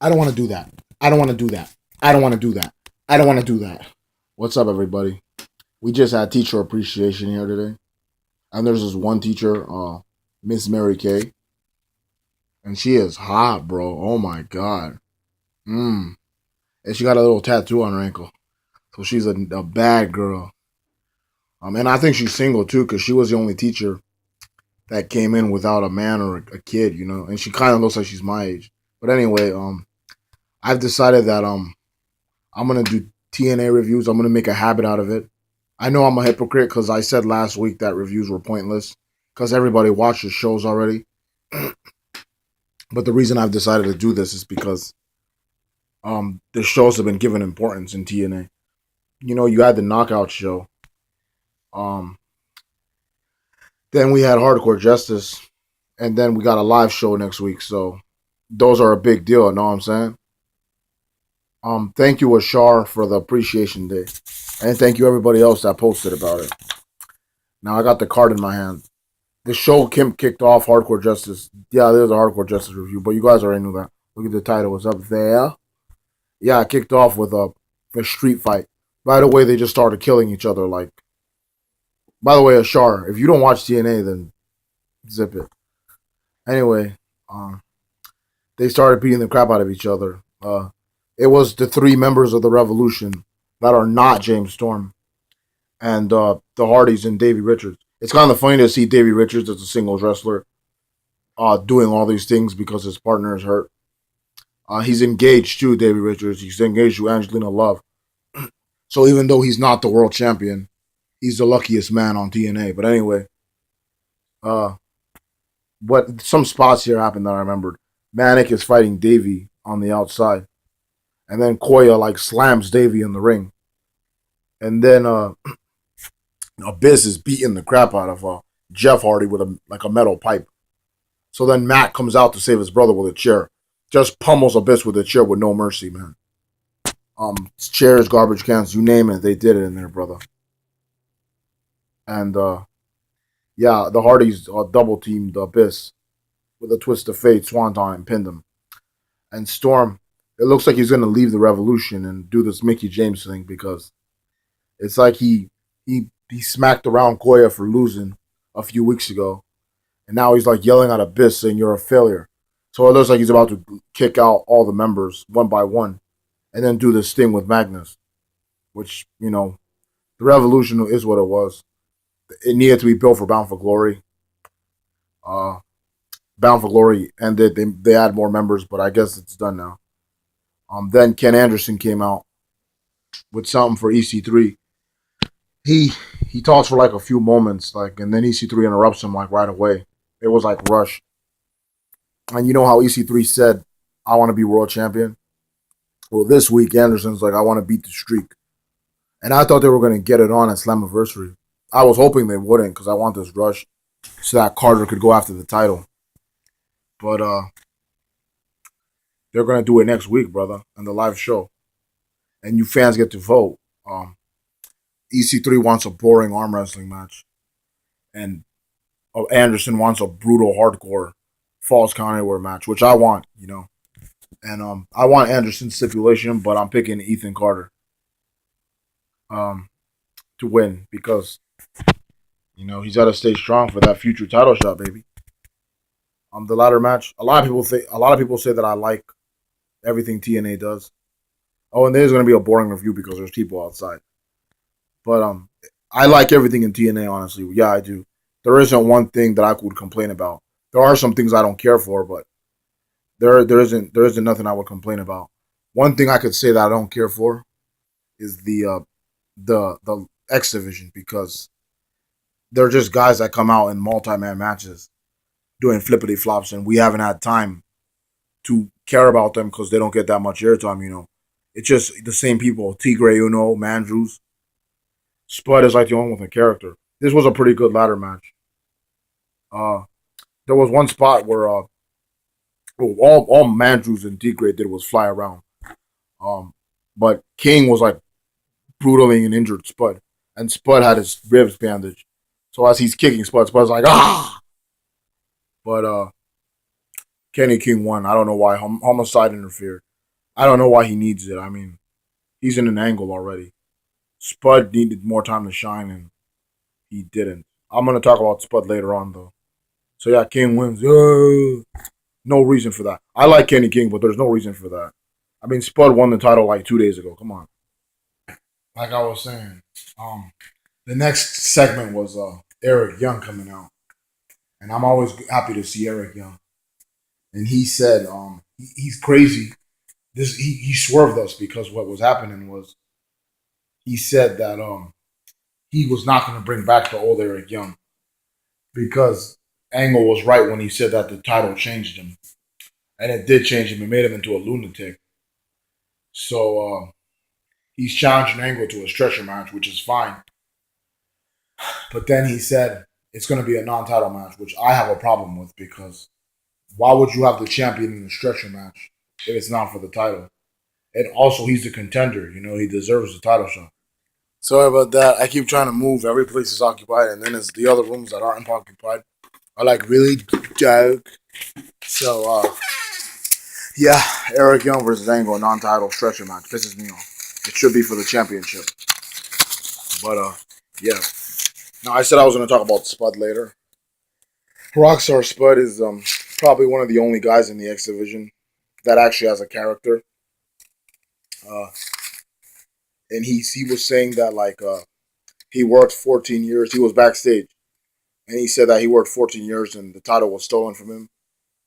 I don't want to do that. I don't want to do that. I don't want to do that. I don't want to do that. What's up, everybody? We just had teacher appreciation here today, and there's this one teacher, Miss Mary Kay, and she is hot, bro. Oh my god. And she got a little tattoo on her ankle, so she's a bad girl. And I think she's single too, because she was the only teacher that came in without a man or a kid, And she kind of looks like she's my age. But anyway, I've decided that I'm gonna do TNA reviews. I'm gonna make a habit out of it. I know I'm a hypocrite because I said last week that reviews were pointless because everybody watches shows already. But the reason I've decided to do this is because the shows have been given importance in TNA. You had the Knockout show. Um, then we had Hardcore Justice, and then we got a live show next week. So those are a big deal. Know what I'm saying? Thank you, Ashar, for the appreciation day, and thank you everybody else that posted about it. Now I got the card in my hand. The show Kim kicked off Hardcore Justice. Yeah, there's a Hardcore Justice review, but you guys already knew that. Look at the title; it's up there. Yeah, it kicked off with a street fight. Right away, they just started killing each other. Like, by the way, Ashar, if you don't watch TNA, then zip it. Anyway, they started beating the crap out of each other. It was the three members of the Revolution that are not James Storm and the Hardys and Davey Richards. It's kind of funny to see Davey Richards as a singles wrestler doing all these things because his partner is hurt. He's engaged to Davey Richards. He's engaged to Angelina Love. So even though he's not the world champion, he's the luckiest man on TNA. But anyway, uh, what some spots here happened that I remembered. Manic is fighting Davey on the outside, and then Koya like slams Davey in the ring, and then Abyss is beating the crap out of Jeff Hardy with a metal pipe. So then Matt comes out to save his brother with a chair. Just pummels Abyss with a chair with no mercy, man. Chairs, garbage cans, you name it, they did it in there, brother. And yeah, the Hardys double teamed Abyss with a twist of fate, Swanton, and pinned him. And Storm, it looks like he's gonna leave the Revolution and do this Mickey James thing because it's like he smacked around Koya for losing a few weeks ago, and now he's like yelling at Abyss saying you're a failure. So it looks like he's about to kick out all the members one by one, and then do this thing with Magnus, which the Revolution is what it was. It needed to be built for Bound for Glory. Uh, Bound for Glory ended. They add more members, but I guess it's done now. Then Ken Anderson came out with something for EC3. He he talks for like a few moments, like, and then EC3 interrupts him like right away. It was like rush. And you know how EC3 said, "I want to be world champion." Well, this week Anderson's like, "I want to beat the streak," and I thought they were going to get it on at Slammiversary. I was hoping they wouldn't because I want this rush so that Carter could go after the title. But they're going to do it next week, brother, on the live show, and you fans get to vote. EC3 wants a boring arm wrestling match, and Anderson wants a brutal, hardcore falls count anywhere match, which I want. And I want Anderson's stipulation, but I'm picking Ethan Carter um, to win because he's got to stay strong for that future title shot, baby. The ladder match. A lot of people say that I like everything TNA does. Oh, and there's going to be a boring review because there's people outside. But I like everything in TNA, honestly. Yeah, I do. There isn't one thing that I would complain about. There are some things I don't care for, but there isn't nothing I would complain about. One thing I could say that I don't care for is the X division because they're just guys that come out in multi-man matches doing flippity flops, and we haven't had time to care about them because they don't get that much airtime. It's just the same people: Tigre Uno, Mandrews, Spud is like the only one with a character. This was a pretty good ladder match. Uh, there was one spot where all Mandrews and Tigre did was fly around. But King was like brutally and injured Spud, and Spud had his ribs bandaged. So as he's kicking Spud's like ah. But Kenny King won. I don't know why. Homicide interfered. I don't know why he needs it. I mean, he's in an angle already. Spud needed more time to shine, and he didn't. I'm gonna talk about Spud later on, though. So yeah, King wins. No reason for that. I like Kenny King, but there's no reason for that. I mean, Spud won the title like 2 days ago. Come on. Like I was saying, the next segment was Eric Young coming out, and I'm always happy to see Eric Young. And he said, he's crazy. He swerved us because what was happening was he said that he was not going to bring back the old Eric Young because Angle was right when he said that the title changed him, and it did change him. It made him into a lunatic. So he's challenging Angle to a stretcher match, which is fine. But then he said it's going to be a non-title match, which I have a problem with because why would you have the champion in a stretcher match if it's not for the title? And also, he's the contender. You know, he deserves the title shot. Sorry about that. I keep trying to move. Every place is occupied, and then it's the other rooms that aren't occupied are like really dark. So, yeah, Eric Young versus Angle, non-title stretcher match. Pisses me off. It should be for the championship. But, yeah. Now, I said I was going to talk about Spud later. Rockstar Spud is probably one of the only guys in the X Division that actually has a character. Uh, and he was saying that, like, he worked 14 years. He was backstage. And he said that he worked 14 years and the title was stolen from him.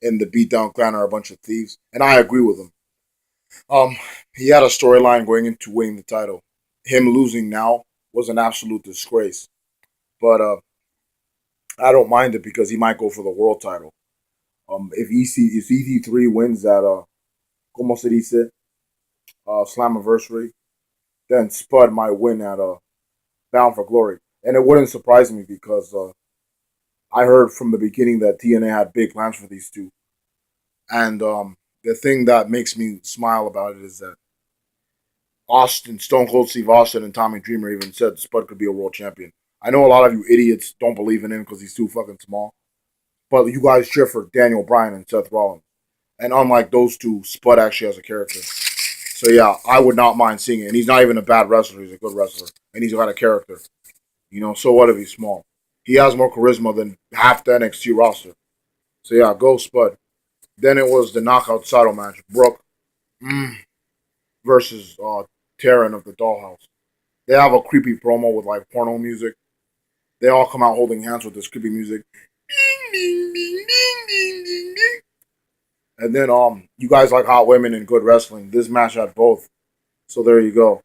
And the Beatdown Clan are a bunch of thieves. And I agree with him. He had a storyline going into winning the title. Him losing now was an absolute disgrace. But I don't mind it because he might go for the world title. If EC3 wins that como se dice Slammiversary, then Spud might win at Bound for Glory. And it wouldn't surprise me because I heard from the beginning that TNA had big plans for these two. And the thing that makes me smile about it is that Austin, Stone Cold Steve Austin, and Tommy Dreamer even said Spud could be a world champion. I know a lot of you idiots don't believe in him because he's too fucking small. But you guys cheer for Daniel Bryan and Seth Rollins. And unlike those two, Spud actually has a character. So yeah, I would not mind seeing it. And he's not even a bad wrestler. He's a good wrestler. And he's got a character. You know, so what if he's small? He has more charisma than half the NXT roster. So yeah, go Spud. Then it was the knockout title match. Brooke versus Taryn of the Dollhouse. They have a creepy promo with like porno music. They all come out holding hands with this creepy music. Ding, ding, ding, ding, ding, ding, ding. And then you guys like hot women and good wrestling. This match had both. So there you go.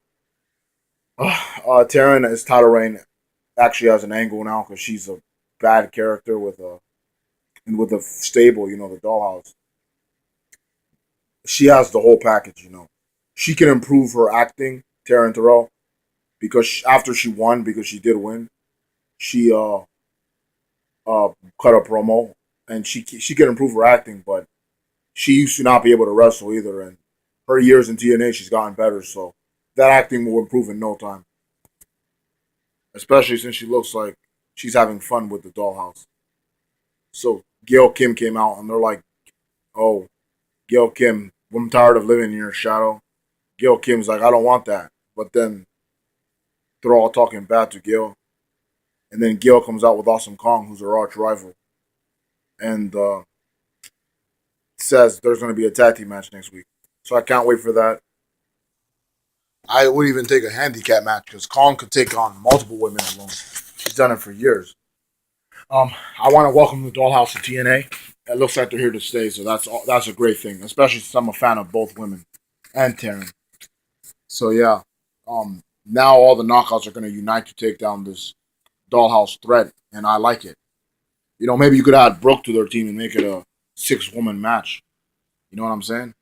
Taryn is title reign actually has an angle now because she's a bad character with a stable, you know, the Dollhouse. She has the whole package, you know. She can improve her acting, Taryn Terrell, because after she won, because she did win, she cut a promo, and she can improve her acting, but she used to not be able to wrestle either, and her years in TNA, she's gotten better, so that acting will improve in no time, especially since she looks like she's having fun with the Dollhouse. So Gail Kim came out, and they're like, "Oh, Gail Kim, I'm tired of living in your shadow." Gail Kim's like, "I don't want that," but then they're all talking bad to Gail, and then Gail comes out with Awesome Kong, who's her arch rival, and says there's going to be a tag team match next week. So I can't wait for that. I would even take a handicap match because Kong could take on multiple women alone. She's done it for years. I want to welcome the Dollhouse to TNA. It looks like they're here to stay, so that's a great thing, especially since I'm a fan of both women and Taryn. So yeah, now all the knockouts are going to unite to take down this Dollhouse threat, and I like it. You know, maybe you could add Brooke to their team and make it a 6-woman match. You know what I'm saying?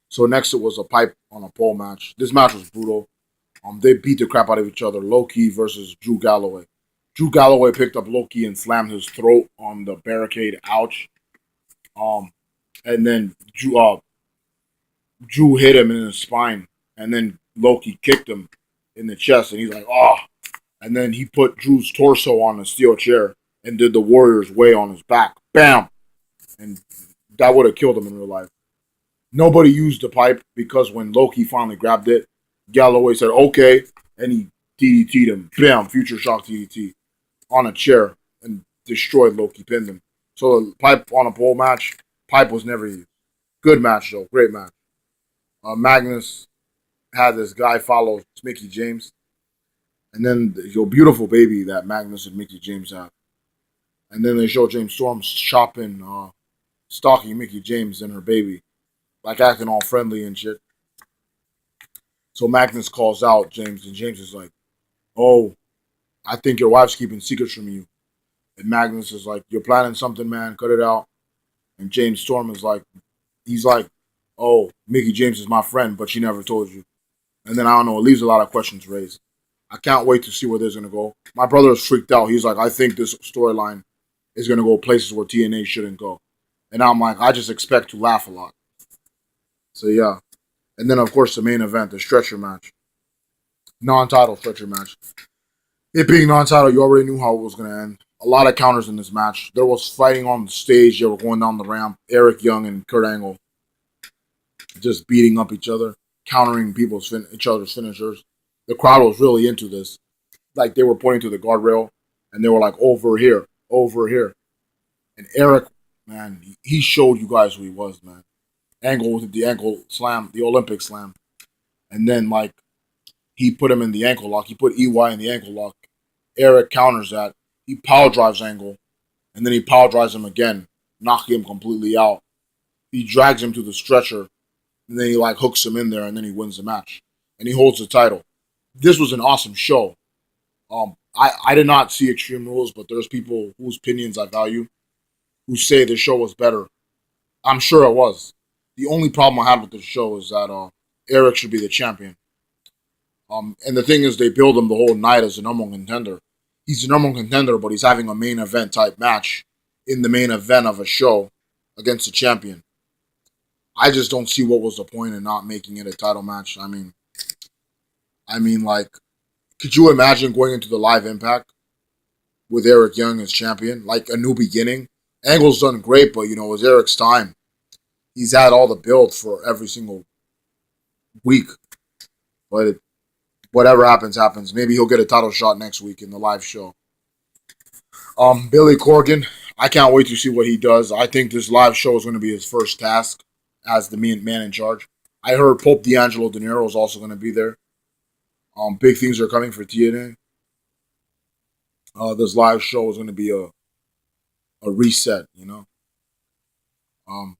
So next it was a pipe on a pole match. This match was brutal. They beat the crap out of each other. Loki versus Drew Galloway. Drew Galloway picked up Loki and slammed his throat on the barricade. Ouch. Um, and then Drew hit him in his spine, and then Loki kicked him in the chest, and he's like, "Oh!" And then he put Drew's torso on a steel chair and did the Warrior's Way on his back. Bam! And that would have killed him in real life. Nobody used the pipe because when Loki finally grabbed it, Galloway said, okay, and he DDT'd him. Bam, Future Shock DDT on a chair and destroyed Loki, pinned him. So the pipe on a pole match, pipe was never used. Good match, though. Great match. Magnus had this guy follow Mickey James. And then your beautiful baby that Magnus and Mickey James have. And then they show James Storm shopping, stalking Mickey James and her baby, like acting all friendly and shit. So Magnus calls out James, and James is like, "Oh, I think your wife's keeping secrets from you." And Magnus is like, "You're planning something, man. Cut it out." And James Storm is like, he's like, "Oh, Mickey James is my friend, but she never told you." And then I don't know, it leaves a lot of questions raised. I can't wait to see where this is gonna go. My brother is freaked out. He's like, "I think this storyline is gonna go places where TNA shouldn't go." And I'm like, I just expect to laugh a lot. So yeah. And then of course the main event, the stretcher match. Non-title stretcher match. It being non-title, you already knew how it was gonna end. A lot of counters in this match. There was fighting on the stage. They were going down the ramp. Eric Young and Kurt Angle just beating up each other, countering each other's finishers. The crowd was really into this. Like they were pointing to the guardrail, and they were like, "Over here, over here." And Eric, man, he showed you guys who he was, man. Angle with the ankle slam, the Olympic slam, and then like he put him in the ankle lock. He put EY in the ankle lock. Eric counters that. He power drives Angle, and then he power drives him again, knocking him completely out. He drags him to the stretcher, and then he like hooks him in there, and then he wins the match, and he holds the title. This was an awesome show. I did not see Extreme Rules, but there's people whose opinions I value who say the show was better. I'm sure it was. The only problem I had with the show is that Eric should be the champion. And the thing is, they build him the whole night as a number one contender. He's a number one contender, but he's having a main event type match in the main event of a show against the champion. I just don't see what was the point in not making it a title match. Like, could you imagine going into the live Impact with Eric Young as champion, like a new beginning? Angle's done great, but it was Eric's time. He's had all the build for every single week, but whatever happens, happens. Maybe he'll get a title shot next week in the live show. Billy Corgan, I can't wait to see what he does. I think this live show is going to be his first task as the man in charge. I heard Pope D'Angelo De Niro is also going to be there. Big things are coming for TNA. This live show is going to be a reset. Um,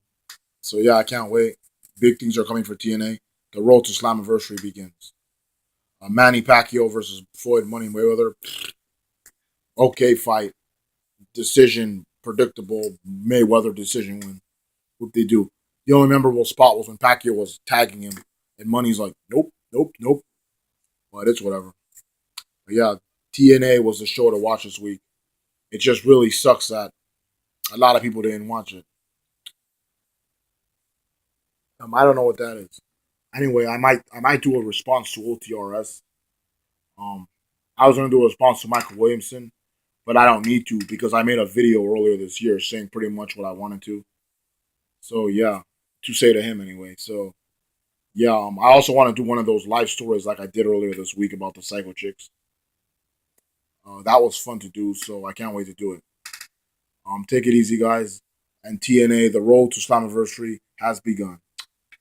so yeah, I can't wait. Big things are coming for TNA. The road to Slammiversary begins. Manny Pacquiao versus Floyd Money Mayweather. Okay fight. Decision, predictable Mayweather decision win. What they do. The only memorable spot was when Pacquiao was tagging him, and Money's like, nope, nope, nope. But it's whatever. But yeah, TNA was the show to watch this week. It just really sucks that a lot of people didn't watch it. I don't know what that is. Anyway, I might do a response to OTRS. Um, I was gonna do a response to Michael Williamson, but I don't need to because I made a video earlier this year saying pretty much what I wanted to. So yeah, to say to him anyway. So yeah, I also want to do one of those live stories like I did earlier this week about the Psycho Chicks. That was fun to do, so I can't wait to do it. Take it easy, guys. And TNA, the road to Slammiversary has begun.